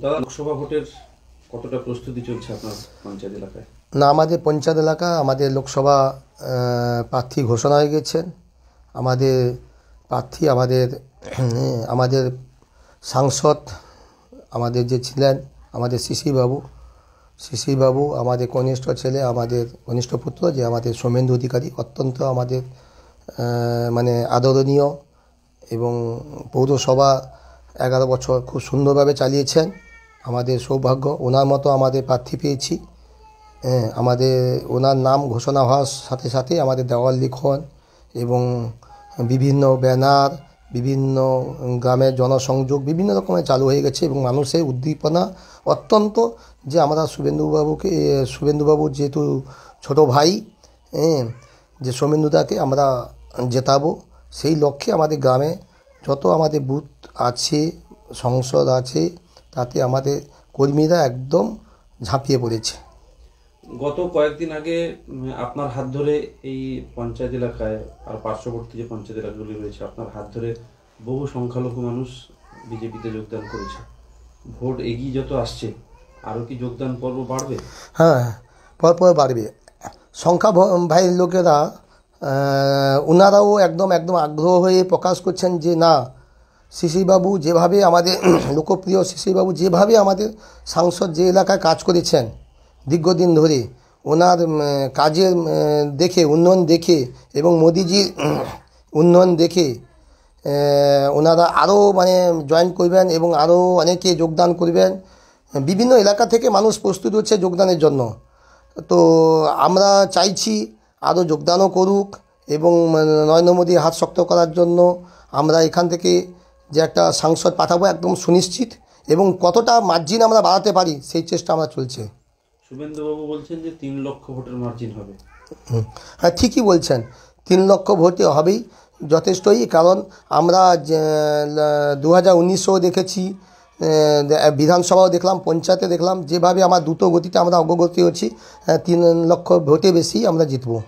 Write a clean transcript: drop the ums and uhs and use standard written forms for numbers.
দাদা, লোকসভা ভোটের কতটা প্রস্তুতি চলছে আপনার পঞ্চায়েত এলাকায়? না, আমাদের পঞ্চায়েত এলাকা আমাদের লোকসভা প্রার্থী ঘোষণা হয়ে গেছেন। আমাদের প্রার্থী আমাদের সাংসদ আমাদের যে ছিলেন আমাদের শিশিরবাবু আমাদের কনিষ্ঠ ছেলে, আমাদের কনিষ্ঠ পুত্র যে আমাদের সৌমেন্দু অধিকারী, অত্যন্ত আমাদের মানে আদরণীয় এবং পৌরসভা 11 বছর খুব সুন্দরভাবে চালিয়েছেন। আমাদের সৌভাগ্য, ওনার মতো আমাদের প্রার্থী পেয়েছি। ওনার নাম ঘোষণা হওয়ার সাথে সাথে আমাদের দেওয়াল লিখন এবং বিভিন্ন ব্যানার, বিভিন্ন গ্রামের জনসংযোগ বিভিন্ন রকমের চালু হয়ে গেছে এবং মানুষের উদ্দীপনা অত্যন্ত, যে আমরা শুভেন্দুবাবুর যেহেতু ছোট ভাই, যে সৌমেন্দুদাকে আমরা জেতাবো, সেই লক্ষ্যে আমাদের গ্রামে যত আমাদের বুথ আছে, সংসদ আছে, তাতে আমাদের কর্মীরা একদম ঝাঁপিয়ে পড়েছে। গত কয়েকদিন আগে আপনার হাত ধরে এই পঞ্চায়েত এলাকায় আর পার্শ্ববর্তী যে পঞ্চায়েত এলাকাগুলি রয়েছে, আপনার হাত ধরে বহু সংখ্যালঘু মানুষ বিজেপিতে যোগদান করেছে। ভোট এগিয়ে যত আসছে, আরও কি যোগদান পর্ব বাড়বে? হ্যাঁ, পরপর বাড়বে। সংখ্যা ভাই লোকেরা ওনারাও একদম আগ্রহ হয়ে প্রকাশ করছেন যে না, শিশিরবাবু যেভাবে আমাদের লোকপ্রিয় শিশিরবাবু যেভাবে আমাদের সাংসদ যে এলাকায় কাজ করেছেন দীর্ঘদিন ধরে, ওনার কাজের দেখে, উন্নয়ন দেখে এবং মোদিজির উন্নয়ন দেখে ওনারা আরও জয়েন করবেন এবং আরও অনেকে যোগদান করবেন। বিভিন্ন এলাকা থেকে মানুষ প্রস্তুত হচ্ছে যোগদানের জন্য। তো আমরা চাইছি আরও যোগদানও করুক এবং নরেন্দ্র মোদীর হাত শক্ত করার জন্য আমরা এখান থেকে যে একটা সাংসদ পাঠাবো একদম সুনিশ্চিত, এবং কতটা মার্জিন আমরা বাড়াতে পারি সেই চেষ্টা আমরা চলছে। শুভেন্দুবাবু বলছেন যে 3 লক্ষ ভোটের মার্জিন হবে। হ্যাঁ, ঠিকই বলছেন, 3 লক্ষ ভোটে হবেই, যথেষ্টই। কারণ আমরা 2019-ও দেখেছি, বিধানসভাও দেখলাম, পঞ্চায়েতে দেখলাম, যেভাবে আমার দ্রুত গতিতে আমরা অগ্রগতি হচ্ছি, 3 লক্ষ ভোটে বেশি আমরা জিতবো।